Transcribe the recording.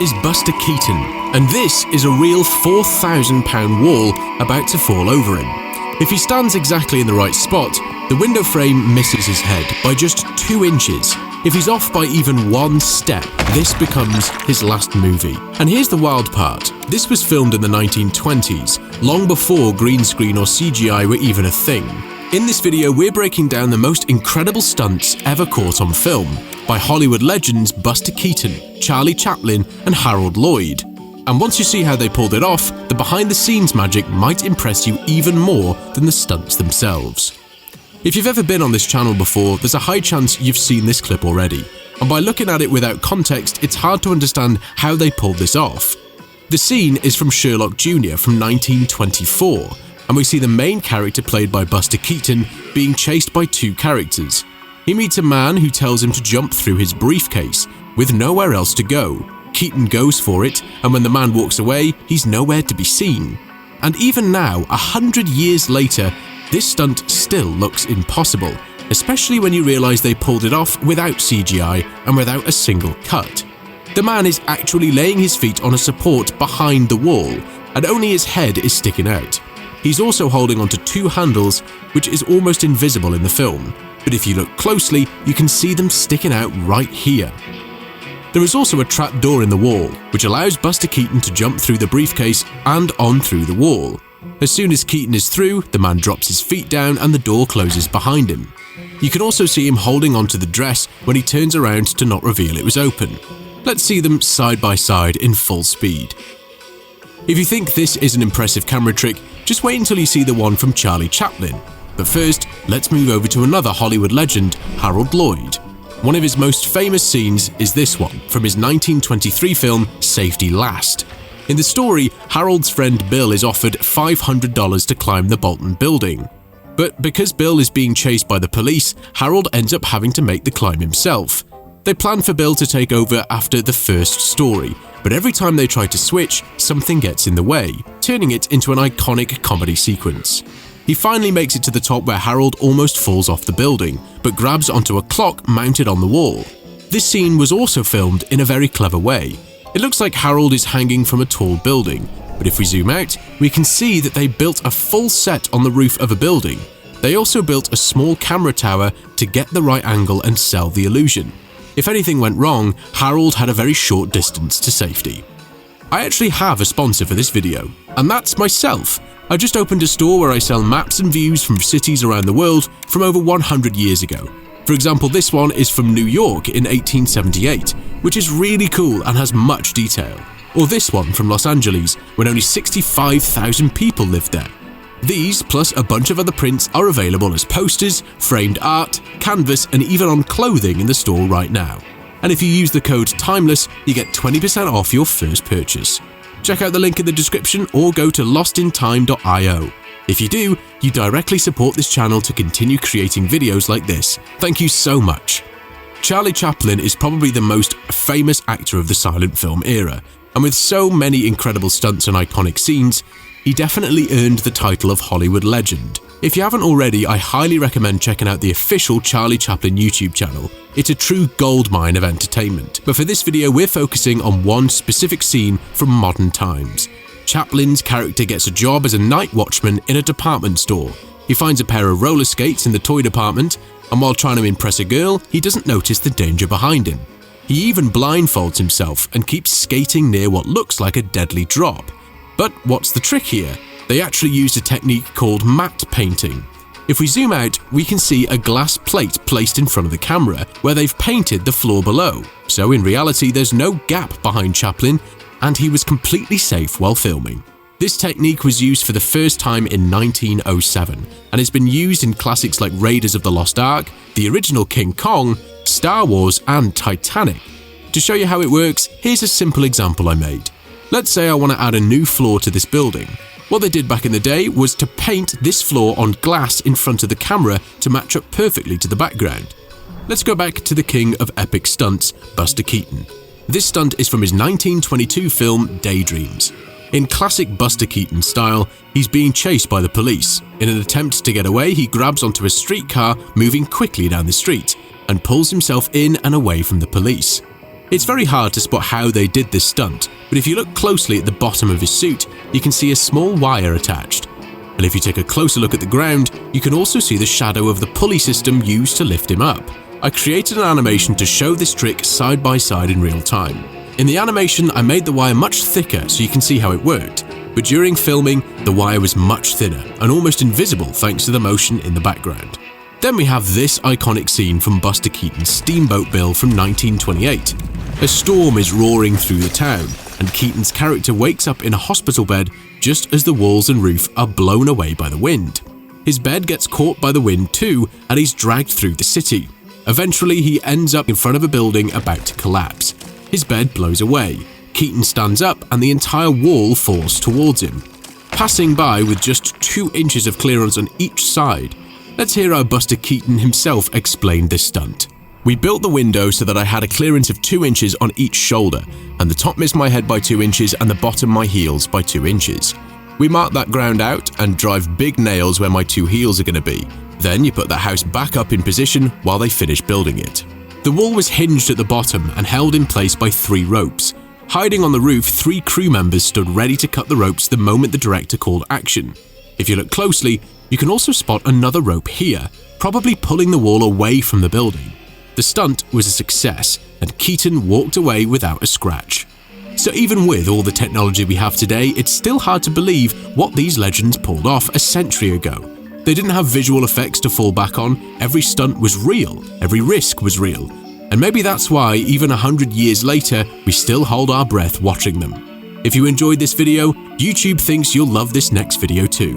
is Buster Keaton, and this is a real £4,000 wall about to fall over him. If he stands exactly in the right spot, the window frame misses his head by just 2 inches. If he's off by even 1 step, this becomes his last movie. And here's the wild part. This was filmed in the 1920s, long before green screen or CGI were even a thing. In this video, we're breaking down the most incredible stunts ever caught on film by Hollywood legends Buster Keaton, Charlie Chaplin, and Harold Lloyd. And once you see how they pulled it off, the behind-the-scenes magic might impress you even more than the stunts themselves. If you've ever been on this channel before, there's a high chance you've seen this clip already. And by looking at it without context, it's hard to understand how they pulled this off. The scene is from Sherlock Jr. from 1924. And we see the main character played by Buster Keaton being chased by 2 characters. He meets a man who tells him to jump through his briefcase, with nowhere else to go. Keaton goes for it, and when the man walks away, he's nowhere to be seen. And even now, 100 years later, this stunt still looks impossible, especially when you realise they pulled it off without CGI and without a single cut. The man is actually laying his feet on a support behind the wall, and only his head is sticking out. He's also holding onto 2 handles, which is almost invisible in the film, but if you look closely, you can see them sticking out right here. There is also a trap door in the wall, which allows Buster Keaton to jump through the briefcase and on through the wall. As soon as Keaton is through, the man drops his feet down and the door closes behind him. You can also see him holding onto the dress when he turns around to not reveal it was open. Let's see them side by side in full speed. If you think this is an impressive camera trick, just wait until you see the one from Charlie Chaplin. But first, let's move over to another Hollywood legend, Harold Lloyd. One of his most famous scenes is this one, from his 1923 film, Safety Last. In the story, Harold's friend Bill is offered $500 to climb the Bolton building. But because Bill is being chased by the police, Harold ends up having to make the climb himself. They plan for Bill to take over after the first story, but every time they try to switch, something gets in the way, turning it into an iconic comedy sequence. He finally makes it to the top where Harold almost falls off the building, but grabs onto a clock mounted on the wall. This scene was also filmed in a very clever way. It looks like Harold is hanging from a tall building, but if we zoom out, we can see that they built a full set on the roof of a building. They also built a small camera tower to get the right angle and sell the illusion. If anything went wrong, Harold had a very short distance to safety. I actually have a sponsor for this video, and that's myself. I just opened a store where I sell maps and views from cities around the world from over 100 years ago. For example, this one is from New York in 1878, which is really cool and has much detail. Or this one from Los Angeles, when only 65,000 people lived there. These, plus a bunch of other prints, are available as posters, framed art, canvas, and even on clothing in the store right now. And if you use the code TIMELESS, you get 20% off your first purchase. Check out the link in the description or go to lostintime.io. If you do, you directly support this channel to continue creating videos like this. Thank you so much. Charlie Chaplin is probably the most famous actor of the silent film era, and with so many incredible stunts and iconic scenes, he definitely earned the title of Hollywood legend. If you haven't already, I highly recommend checking out the official Charlie Chaplin YouTube channel. It's a true goldmine of entertainment. But for this video, we're focusing on one specific scene from modern times. Chaplin's character gets a job as a night watchman in a department store. He finds a pair of roller skates in the toy department, and while trying to impress a girl, he doesn't notice the danger behind him. He even blindfolds himself and keeps skating near what looks like a deadly drop. But what's the trick here? They actually used a technique called matte painting. If we zoom out, we can see a glass plate placed in front of the camera where they've painted the floor below. So in reality, there's no gap behind Chaplin, and he was completely safe while filming. This technique was used for the first time in 1907, and it's been used in classics like Raiders of the Lost Ark, the original King Kong, Star Wars, and Titanic. To show you how it works, here's a simple example I made. Let's say I want to add a new floor to this building. What they did back in the day was to paint this floor on glass in front of the camera to match up perfectly to the background. Let's go back to the king of epic stunts, Buster Keaton. This stunt is from his 1922 film Daydreams. In classic Buster Keaton style, he's being chased by the police. In an attempt to get away, he grabs onto a streetcar moving quickly down the street and pulls himself in and away from the police. It's very hard to spot how they did this stunt, but if you look closely at the bottom of his suit, you can see a small wire attached. And if you take a closer look at the ground, you can also see the shadow of the pulley system used to lift him up. I created an animation to show this trick side by side in real time. In the animation, I made the wire much thicker so you can see how it worked, but during filming, the wire was much thinner and almost invisible thanks to the motion in the background. Then we have this iconic scene from Buster Keaton's Steamboat bill from 1928. A storm is roaring through the town, and Keaton's character wakes up in a hospital bed just as the walls and roof are blown away by the wind. His bed gets caught by the wind too, and he's dragged through the city. Eventually, he ends up in front of a building about to collapse. His bed blows away. Keaton stands up and the entire wall falls towards him, passing by with just 2 inches of clearance on each side. Let's hear how Buster Keaton himself explained this stunt. We built the window so that I had a clearance of 2 inches on each shoulder, and the top missed my head by 2 inches and the bottom my heels by 2 inches. We mark that ground out and drive big nails where my 2 heels are going to be. Then you put the house back up in position while they finish building it. The wall was hinged at the bottom and held in place by 3 ropes. Hiding on the roof, 3 crew members stood ready to cut the ropes the moment the director called action. If you look closely, you can also spot another rope here, probably pulling the wall away from the building. The stunt was a success, and Keaton walked away without a scratch. So even with all the technology we have today, it's still hard to believe what these legends pulled off a century ago. They didn't have visual effects to fall back on, every stunt was real, every risk was real. And maybe that's why, even 100 years later, we still hold our breath watching them. If you enjoyed this video, YouTube thinks you'll love this next video too.